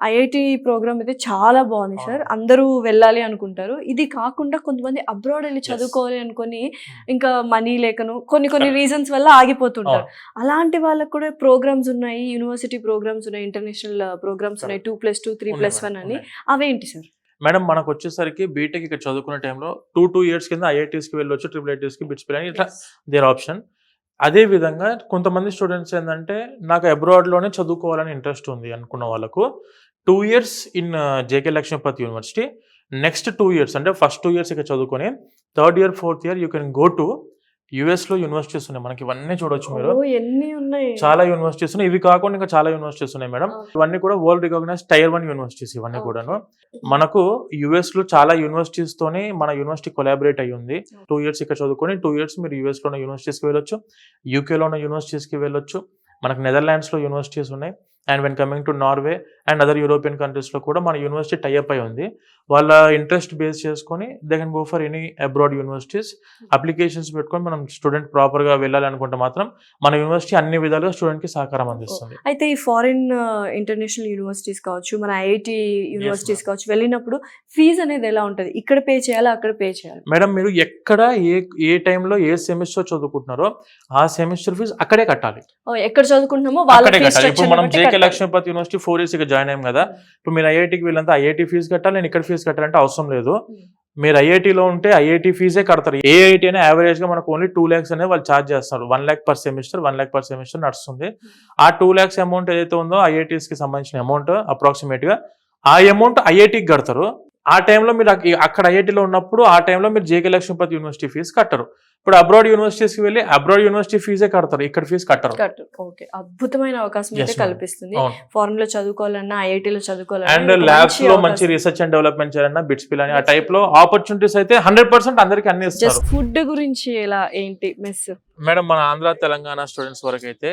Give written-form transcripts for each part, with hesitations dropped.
IIT programme అయితే చాలా బాగుంది సార్. అందరూ వెళ్ళాలి అనుకుంటారు. ఇది కాకుండా కొంతమంది అబ్రాడ్ వెళ్ళి చదువుకోవాలి అనుకొని ఇంకా మనీ లేకను కొన్ని రీజన్స్ వల్ల ఆగిపోతుంటారు. అలాంటి వాళ్ళకు కూడా ప్రోగ్రామ్స్ ఉన్నాయి, యూనివర్సిటీ ప్రోగ్రామ్స్ ఉన్నాయి, ఇంటర్నేషనల్ ప్రోగ్రామ్స్ ఉన్నాయి, 2+2 3+1 అని. అవేంటి సార్? మేడం మనకు వచ్చేసరికి బీటెక్ ఇక్కడ చదువుకునే టైంలో 2 years కింద ఐఐటీస్కి వెళ్ళొచ్చు, IIITస్కి, బిట్స్ పిల్ అని ఇట్లా దేర్ ఆప్షన్. అదే విధంగా కొంతమంది స్టూడెంట్స్ ఏంటంటే నాకు అబ్రాడ్లోనే చదువుకోవాలని ఇంట్రెస్ట్ ఉంది అనుకున్న వాళ్ళకు 2 years in JK Lakshmipati university, next 2 years అంటే ఫస్ట్ 2 years ఇక్కడ చదువుకొని 3rd year 4th year you can go to యూఎస్లో యూనివర్సిటీస్ ఉన్నాయి. మనకి ఇవన్నీ చూడొచ్చు మీరు, ఎన్ని ఉన్నాయి, చాలా యూనివర్సిటీస్ ఉన్నాయి. ఇవి కాకుండా ఇంకా చాలా యూనివర్సిటీస్ ఉన్నాయి మేడం. ఇవన్నీ కూడా వరల్డ్ రికగ్నైజ్ Tier 1 యూనివర్సిటీస్ ఇవన్నీ కూడాను. మనకు యుఎస్లో చాలా యూనివర్సిటీస్ తోని మన యూనివర్సిటీ కొలాబరేట్ అయ్యి ఉంది. 2 years ఇక్కడ చదువుకొని 2 years మీరు యూఎస్లో ఉన్న యూనివర్సిటీస్కి వెళ్ళొచ్చు, యూకేలో ఉన్న యూనివర్సిటీస్కి వెళ్ళొచ్చు, మనకు నెదర్లాండ్స్లో యూనివర్సిటీస్ ఉన్నాయి. And when coming to Norway and other European కంట్రీస్లో కూడా మన యూనివర్సిటీ టైఅప్ అయి ఉంది. వాళ్ళ ఇంట్రెస్ట్ బేస్ చేసుకొని they can go for any abroad universities. Applications పెట్టుకొని మనం స్టూడెంట్ ప్రాపర్గా వెళ్ళాలనుకుంటే మాత్రం మన యూనివర్సిటీ అన్ని విధాలుగా స్టూడెంట్కి సహకారం అందిస్తుంది. అయితే ఈ ఫారిన్ ఇంటర్నేషనల్ యూనివర్సిటీస్ కావచ్చు, మన ఐఐటి యూనివర్సిటీస్ కావచ్చు, వెళ్ళినప్పుడు ఫీజు అనేది ఎలా ఉంటుంది? ఇక్కడ పే చేయాలా, అక్కడ పే చేయాలి? మేడం మీరు ఎక్కడ ఏ టైంలో ఏ సెమిస్టర్ చదువుకుంటున్నారో ఆ సెమిస్టర్ ఫీజు అక్కడే కట్టాలి. ఎక్కడ చదువుకుంటున్నామో అక్కడే కట్టాలి. ఇప్పుడు మనం జేకే లక్ష్మీపతి యూనివర్సిటీ 4 years ఇక్కడ జాయిన్ అయ్యాం కదా, ఇప్పుడు మీరు ఐఐటికి వెళ్ళంతా ఐఐటి ఫీజు కట్టాలి, నేను ఇక్కడ ఫీజు కట్టాలంటే అవసరం లేదు. మీరు ఐఐటీలో ఉంటే ఐఐటి ఫీజే కడతారు. ఏ ఐఐటి అయినా యావరేజ్ గా మనకు ఓన్లీ 2 lakhs అనేది వాళ్ళు ఛార్జ్ చేస్తారు. 1 lakh per semester, 1 lakh per semester నడుస్తుంది. ఆ 2 lakhs అమౌంట్ ఏదైతే ఉందో ఐఐటీస్ కి సంబంధించిన అమౌంట్ అప్రాక్సిమేట్ గా ఆ అమౌంట్ ఐఐటికి కడతారు. ఆ టైంలో మీరు అక్కడ ఐఐటీలో ఉన్నప్పుడు ఆ టైంలో మీరు జేకే లక్ష్మీపతి యూనివర్సిటీ ఫీజు కట్టరు. ఇప్పుడు అబ్రాడ్ యూనివర్సిటీస్కి వెళ్ళి అబ్రాడ్ యూనివర్సిటీ ఫీజే కడతారు, ఇక్కడ ఫీజు కట్టరు. ఓకే, అద్భుతమైన అవకాశం అయితే కల్పిస్తుంది. ఫారెన్ లో చదువుకోవాలన్నా, ఐఐటీలో అండ్ చదువుకోవాలన్నా, ల్యాబ్స్ లో మంచి రీసెర్చ్ అండ్ డెవలప్మెంట్ చేయాలన్నా, బిట్స్ పిల్ అని ఆ టైప్ లో ఆపర్చునిటీస్ అయితే 100% అందరికి అన్ని ఇస్తారు. ఫుడ్ గురించి ఎలా ఏంటి మెస్? మేడం మన ఆంధ్ర తెలంగాణ స్టూడెంట్స్ వరకు అయితే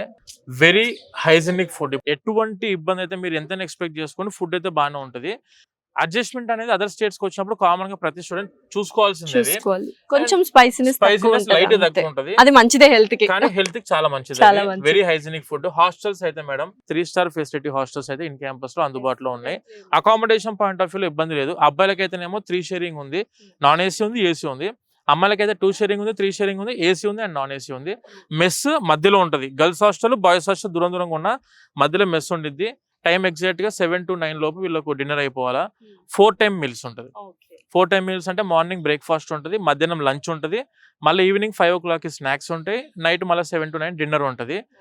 వెరీ హైజీనిక్ ఫుడ్, ఎటువంటి ఇబ్బంది అయితే మీరు ఎంత ఎక్స్పెక్ట్ చేసుకోండి, ఫుడ్ అయితే బాగానే ఉంటుంది. అడ్జస్ట్మెంట్ అనేది అదర్ స్టేట్స్ కి వచ్చినప్పుడు కామన్ గా ప్రతి స్టూడెంట్ చూసుకోవాల్సింది. కొంచెం స్పైసీనెస్ లైట్ తక్కువ ఉంటుంది, అది మంచిదే హెల్త్ కి, కానీ హెల్త్ కి చాలా మంచిది. Very hygienic food. హాస్టల్స్ అయితే మేడం 3 star ఫెసిలిటీ హాస్టల్స్ అయితే ఇన్ క్యాంపస్ లో అందుబాటులో ఉన్నాయి. అకామిడేషన్ పాయింట్ ఆఫ్ వ్యూ లో ఇబ్బంది లేదు. అబ్బాయిలకి అయితేనేమో 3 sharing ఉంది, నాన్ ఏసీ ఉంది, ఏసీ ఉంది. అమ్మాయిలకైతే 2 sharing ఉంది, 3 sharing ఉంది, ఏసీ ఉంది అండ్ నాన్ ఏసీ ఉంది. మెస్ మధ్యలో ఉంటుంది. గర్ల్స్ హాస్టల్, బాయ్స్ హాస్టల్ దూరంగా ఉన్న మధ్యలో మెస్ ఉండిద్ది. టైం ఎగ్జాక్ట్ గా 7 to 9 లోపు వీళ్ళకు డిన్నర్ అయిపోవాలా. 4 time meals ఉంటుంది. 4 time meals అంటే మార్నింగ్ బ్రేక్ఫాస్ట్ ఉంటుంది, మధ్యాహ్నం లంచ్ ఉంటుంది, మళ్ళీ ఈవినింగ్ 5 o'clock స్నాక్స్ ఉంటాయి, నైట్ మళ్ళీ 7 to 9 డిన్నర్ ఉంటుంది.